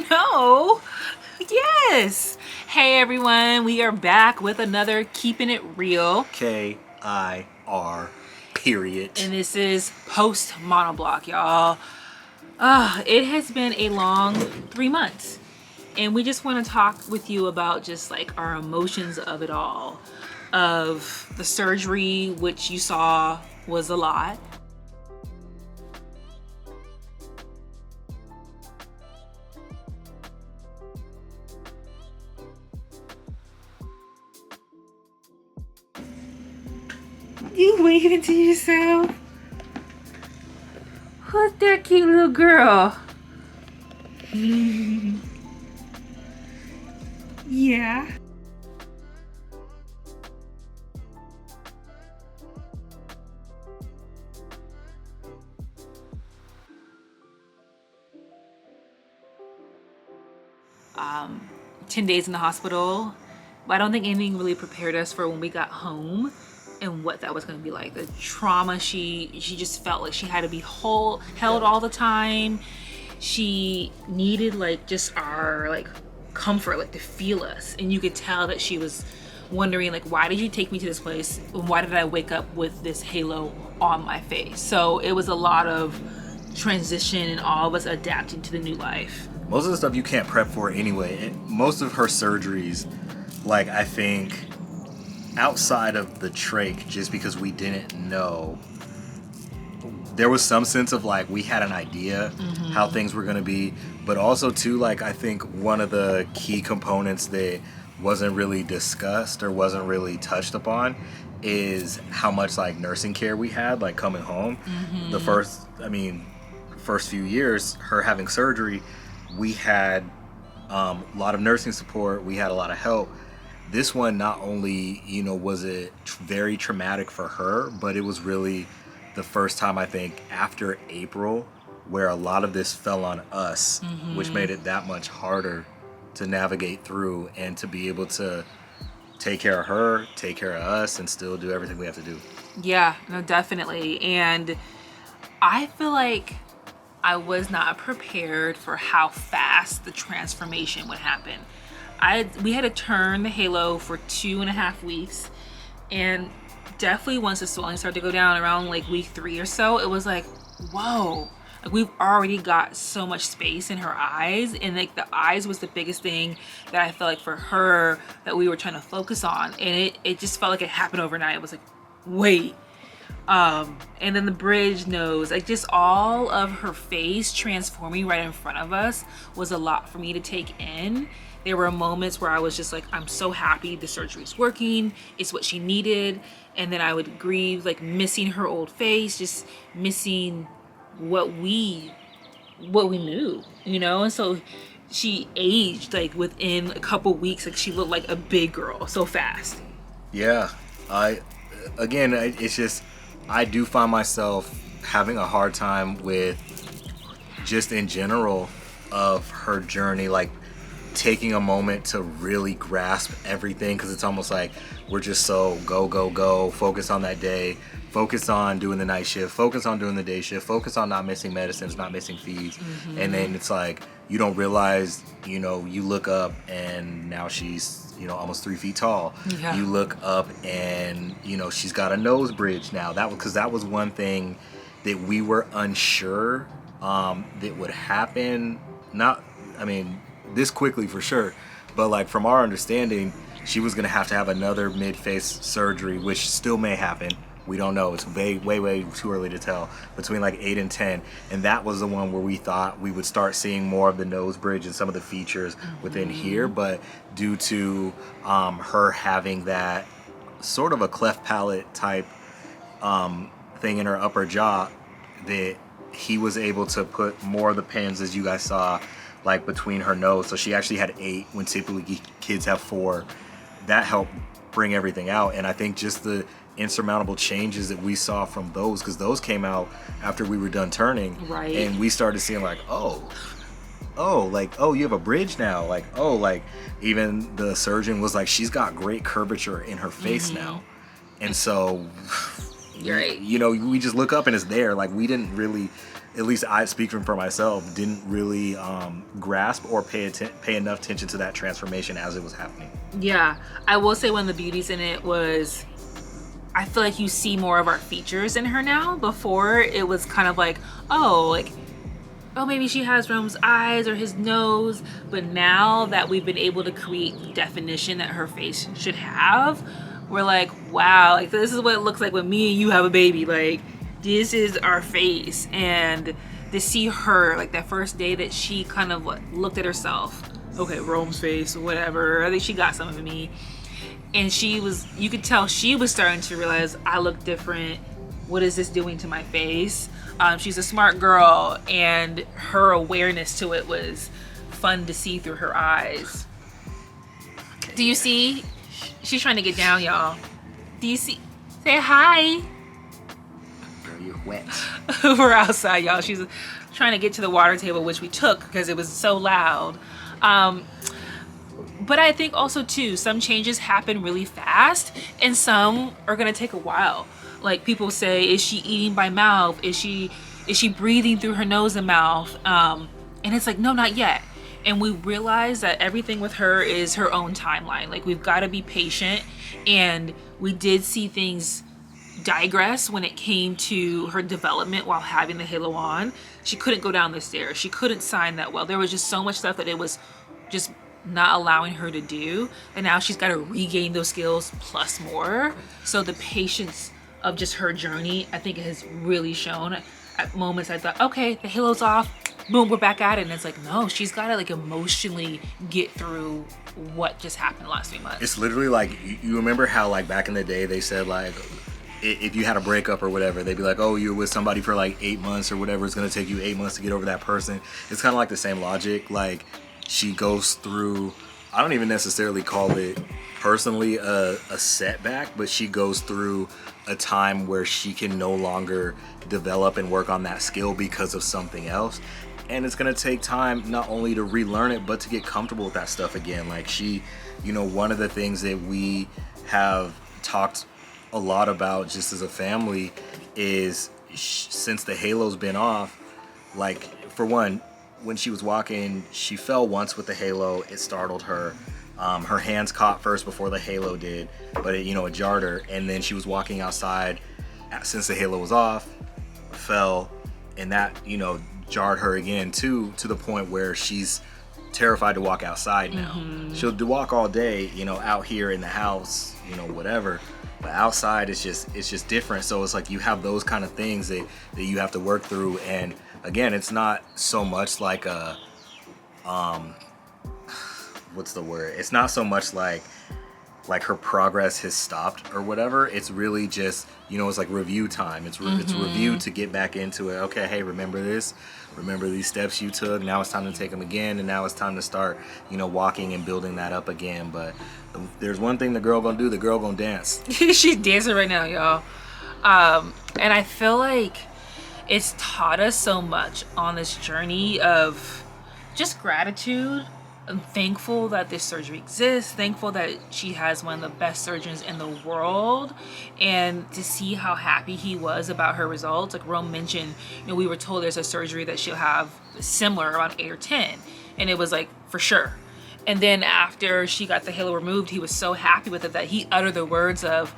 No. Yes. Hey everyone, we are back with another Keeping It Real. K-I-R, period. And this is post Monobloc, y'all. It has been a long 3 months. And we just want to talk with you about just like our emotions of it all. Of the surgery, which you saw was a lot. You waving to yourself? Who's that cute little girl? Yeah. Um, 10 days in the hospital. But I don't think anything really prepared us for when we got home and what that was going to be like. The trauma, she just felt like she had to be held all the time. She needed like just our like comfort, like to feel us. And you could tell that she was wondering like, why did you take me to this place? And why did I wake up with this halo on my face? So it was a lot of transition and all of us adapting to the new life. Most of the stuff you can't prep for anyway. Most of her surgeries, like I think outside of the trach, just because we didn't know, there was some sense of like we had an idea how things were going to be, but also too, like I think one of the key components that wasn't really discussed or wasn't really touched upon is how much like nursing care we had like coming home. The first few years, her having surgery, we had a lot of nursing support, we had a lot of help. This one, not only, was it very traumatic for her, but it was really the first time, I think, after April, where a lot of this fell on us, which made it that much harder to navigate through and to be able to take care of her, take care of us, and still do everything we have to do. Yeah, no, definitely. And I feel like I was not prepared for how fast the transformation would happen. We had to turn the halo for 2.5 weeks, and definitely once the swelling started to go down around like week 3 or so, it was like, whoa, like we've already got so much space in her eyes. And like the eyes was the biggest thing that I felt like for her that we were trying to focus on, and it just felt like it happened overnight. It was like, wait. And then the bridge nose, like just all of her face transforming right in front of us was a lot for me to take in. There were moments where I was just like, I'm so happy the surgery's working. It's what she needed. And then I would grieve, like missing her old face, just missing what we knew, And so she aged like within a couple weeks, like she looked like a big girl so fast. Yeah, it's just, I do find myself having a hard time with just in general of her journey, like taking a moment to really grasp everything, because it's almost like we're just so go, focus on that day, focus on doing the night shift, focus on doing the day shift, focus on not missing medicines, not missing feeds. And then it's like you don't realize, you look up and now she's almost 3 feet tall. You look up and she's got a nose bridge now. That was one thing that we were unsure that would happen, this quickly for sure, but like from our understanding, she was gonna have to have another mid-face surgery, which still may happen. We don't know. It's way too early to tell. Between like 8 and 10, and that was the one where we thought we would start seeing more of the nose bridge and some of the features within here. But due to her having that sort of a cleft palate type thing in her upper jaw, that he was able to put more of the pins, as you guys saw, like between her nose. So she actually had 8 when typically kids have 4. That helped bring everything out. And I think just the insurmountable changes that we saw from those, because those came out after we were done turning, right? And we started seeing like, you have a bridge now, like even the surgeon was like, she's got great curvature in her face now. And so you're right. We just look up and it's there. Like we didn't really at least I, speaking for myself, didn't really grasp or pay enough attention to that transformation as it was happening. Yeah, I will say one of the beauties in it was I feel like you see more of our features in her now. Before it was kind of like, oh, maybe she has Rome's eyes or his nose. But now that we've been able to create the definition that her face should have, we're like, wow, like this is what it looks like when me and you have a baby. Like, this is our face. And to see her, like that first day that she kind of looked at herself, okay, Rome's face, whatever. I think she got some of me. And you could tell she was starting to realize I look different. What is this doing to my face? She's a smart girl, and her awareness to it was fun to see through her eyes. Do you see? She's trying to get down, y'all. Do you see? Say hi. Girl, you're wet. We're outside, y'all. She's trying to get to the water table, which we took because it was so loud. But I think also too, some changes happen really fast and some are gonna take a while. Like people say, is she eating by mouth? Is she breathing through her nose and mouth? And it's like, no, not yet. And we realize that everything with her is her own timeline. Like we've got to be patient. And we did see things digress when it came to her development while having the halo on. She couldn't go down the stairs. She couldn't sign that well. There was just so much stuff that it was just not allowing her to do. And now she's got to regain those skills plus more. So the patience of just her journey, I think, has really shown. At moments I thought, okay, the halo's off, boom, we're back at it. And it's like, no, she's got to like emotionally get through what just happened the last 3 months. It's literally like, you remember how like back in the day they said like, if you had a breakup or whatever, they'd be like, oh, you're with somebody for like 8 months or whatever. It's going to take you 8 months to get over that person. It's kind of like the same logic. Like she goes through, I don't even necessarily call it personally a setback, but she goes through a time where she can no longer develop and work on that skill because of something else. And it's going to take time not only to relearn it, but to get comfortable with that stuff again. Like she, one of the things that we have talked a lot about just as a family is since the halo's been off, like for one, when she was walking, she fell once with the halo. It startled her. Her hands caught first before the halo did, but it jarred her. And then she was walking outside since the halo was off, fell, and that, jarred her again too, to the point where she's terrified to walk outside now. Mm-hmm. She'll walk all day, out here in the house, whatever. But outside it's just different. So it's like you have those kind of things that you have to work through. And again, it's not so much like a what's the word? It's not so much like her progress has stopped or whatever. It's really just, it's like review time. It's review to get back into it. Okay, hey, remember this? Remember these steps you took? Now it's time to take them again, and now it's time to start, walking and building that up again. But there's one thing the girl gonna do. The girl gonna dance. She's dancing right now, y'all. And I feel like it's taught us so much on this journey of just gratitude. I'm thankful that this surgery exists, thankful that she has one of the best surgeons in the world, and to see how happy he was about her results. Like Rome mentioned, we were told there's a surgery that she'll have similar around 8 or 10, and it was like, for sure. And then after she got the halo removed, he was so happy with it that he uttered the words of,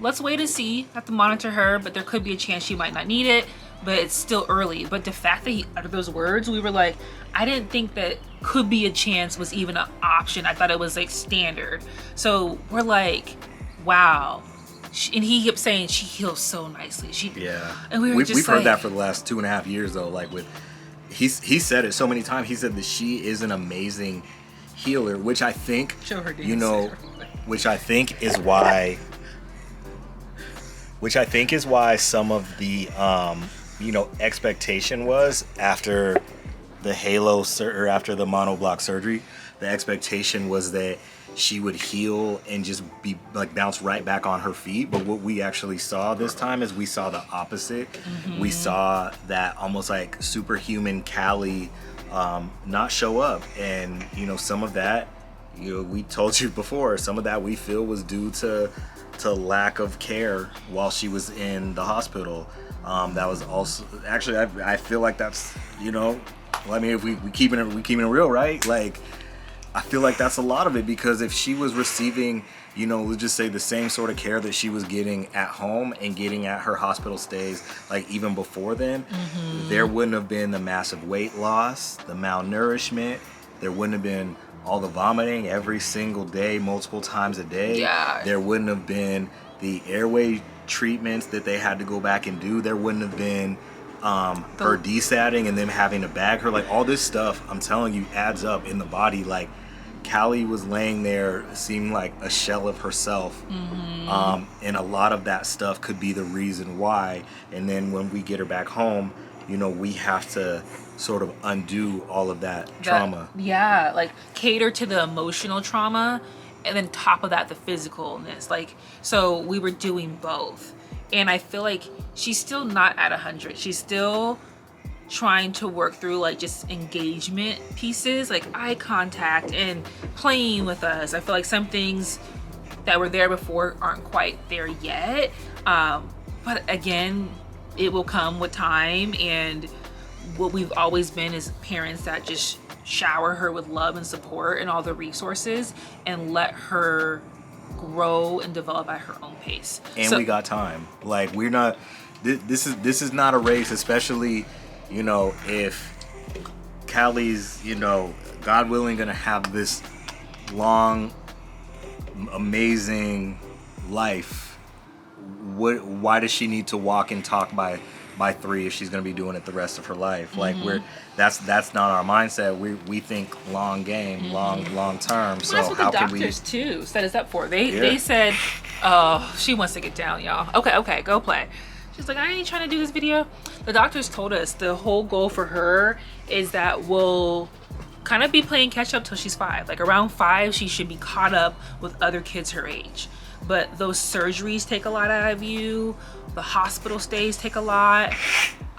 let's wait and see, have to monitor her, but there could be a chance she might not need it, but it's still early. But the fact that he uttered those words, we were like, I didn't think that could be a chance was even an option. I thought it was like standard. So we're like, wow. And he kept saying she heals so nicely. Yeah. And we've heard that for the last 2.5 years though. Like he said it so many times. He said that she is an amazing healer, which I think, which I think is why some of the expectation was after the halo or after the monobloc surgery, the expectation was that she would heal and just be like bounce right back on her feet. But what we actually saw this time is we saw the opposite. Mm-hmm. We saw that almost like superhuman Callie not show up, and some of that we told you before, some of that we feel was due to lack of care while she was in the hospital. That was also actually I feel like that's well, I mean, if we keeping it real, right? Like, I feel like that's a lot of it, because if she was receiving, let's just say the same sort of care that she was getting at home and getting at her hospital stays, like even before then, there wouldn't have been the massive weight loss, the malnourishment. There wouldn't have been all the vomiting every single day, multiple times a day. Yeah. There wouldn't have been the airway treatments that they had to go back and do. There wouldn't have been her desatting and them having to bag her. Like, all this stuff, I'm telling you, adds up in the body. Like, Callie was laying there, seemed like a shell of herself. And a lot of that stuff could be the reason why. And then when we get her back home, we have to sort of undo all of that trauma. Yeah, like cater to the emotional trauma, and then top of that, the physicalness. Like, so we were doing both. And I feel like she's still not at 100. She's still trying to work through like just engagement pieces, like eye contact and playing with us. I feel like some things that were there before aren't quite there yet. But again, it will come with time. And what we've always been is parents that just shower her with love and support and all the resources and let her grow and develop at her own pace. And we got time. Like, we're not, this is not a race, especially, if Callie's, God willing, gonna have this long, amazing life. Why does she need to walk and talk by 3 if she's going to be doing it the rest of her life? Like, that's not our mindset. We think long game, long term. Well, so that's what how the can we doctors too set us up for. They said, oh, she wants to get down, y'all. Okay, go play. She's like, I ain't trying to do this video. The doctors told us the whole goal for her is that we'll kind of be playing catch up till she's 5. Like, around 5, she should be caught up with other kids her age. But those surgeries take a lot out of you. The hospital stays take a lot.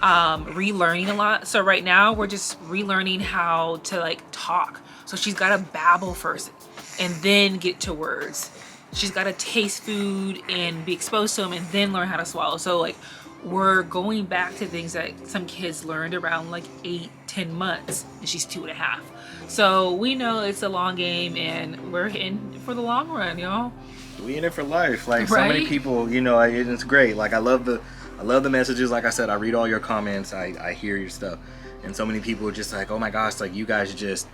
Relearning a lot. So right now we're just relearning how to like talk. So she's got to babble first and then get to words. She's got to taste food and be exposed to them and then learn how to swallow. So like, we're going back to things that some kids learned around like 8-10 months, and she's 2.5. So we know it's a long game, and we're in for the long run, y'all. We in it for life. Like, so many people, it's great. Like, I love the messages. Like I said, I read all your comments. I hear your stuff. And so many people are just like, oh my gosh, like, you guys just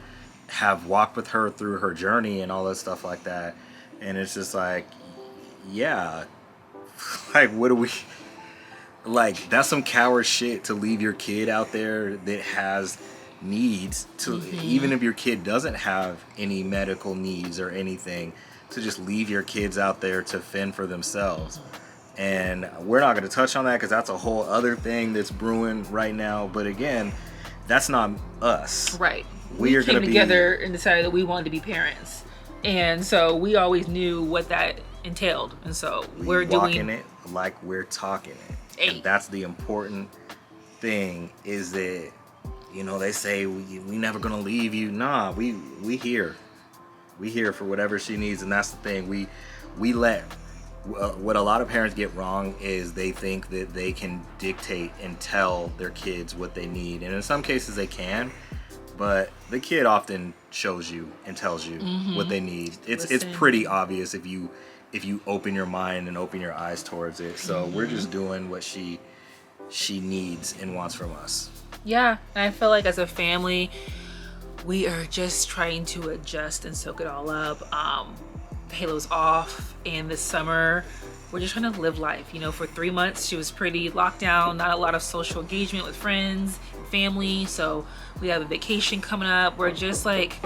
have walked with her through her journey and all that stuff like that. And it's just like, yeah, like, what do we, like, that's some coward shit to leave your kid out there that has needs to, even if your kid doesn't have any medical needs or anything, to just leave your kids out there to fend for themselves. And we're not going to touch on that because that's a whole other thing that's brewing right now. But again, that's not us. Right. We are came together and decided that we wanted to be parents. And so we always knew what that entailed. And so we're walking doing it like we're talking it. And that's the important thing, is that, they say we never going to leave you. Nah, we here. We here for whatever she needs. And that's the thing. We let what a lot of parents get wrong is they think that they can dictate and tell their kids what they need. And in some cases they can, but the kid often shows you and tells you what they need. It's pretty obvious if you open your mind and open your eyes towards it. So we're just doing what she needs and wants from us. Yeah, and I feel like as a family, we are just trying to adjust and soak it all up. Halo's off, and this summer we're just trying to live life. For 3 months she was pretty locked down, not a lot of social engagement with friends and family. So we have a vacation coming up. We're just like,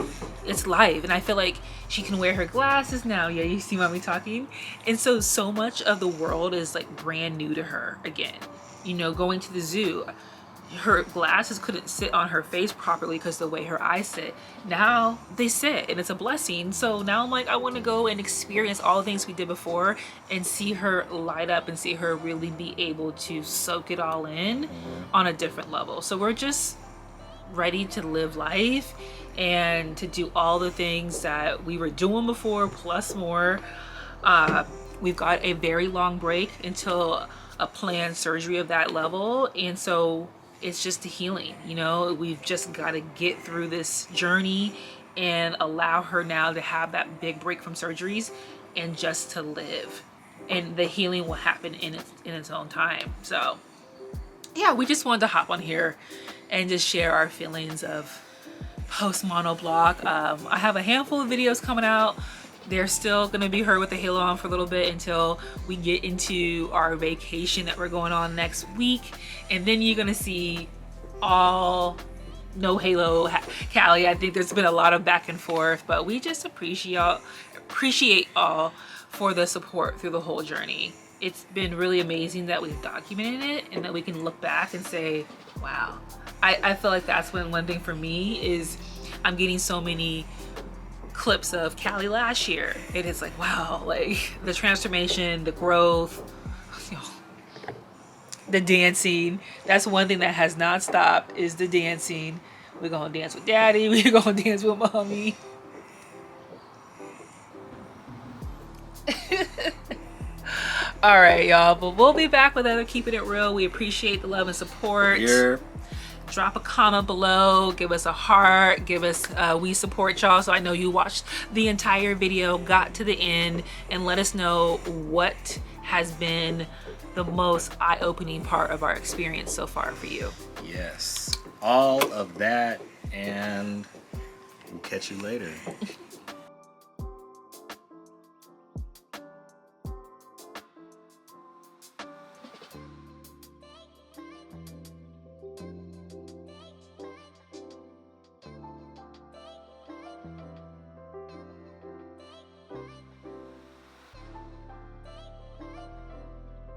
it's life. And I feel like she can wear her glasses now. Yeah, you see mommy talking. And so much of the world is like brand new to her again. Going to the zoo, her glasses couldn't sit on her face properly because the way her eyes sit. Now they sit, and it's a blessing. So now I'm like, I want to go and experience all the things we did before and see her light up and see her really be able to soak it all in on a different level. So we're just ready to live life and to do all the things that we were doing before, plus more. We've got a very long break until a planned surgery of that level. And so it's just the healing, you know, we've just got to get through this journey and allow her now to have that big break from surgeries and just to live. And the healing will happen in its own time. So yeah, we just wanted to hop on here and just share our feelings of post monobloc. I have a handful of videos coming out. They're still gonna be her with the halo on for a little bit until we get into our vacation that we're going on next week. And then you're gonna see all no halo Callie. I think there's been a lot of back and forth, but we just appreciate all for the support through the whole journey. It's been really amazing that we've documented it and that we can look back and say, wow. I feel like that's one thing for me is I'm getting so many clips of Callie last year. It is like, wow, like the transformation, the growth, you know, the dancing. That's one thing that has not stopped is the dancing. We're gonna dance with daddy, we're gonna dance with mommy. All right, y'all, but we'll be back with another Keeping It Real. We appreciate the love and support. Yeah. Drop a comment below, give us a heart, give us we support y'all. So I know you watched the entire video, got to the end, and let us know what has been the most eye-opening part of our experience so far for you. Yes, all of that, and we'll catch you later.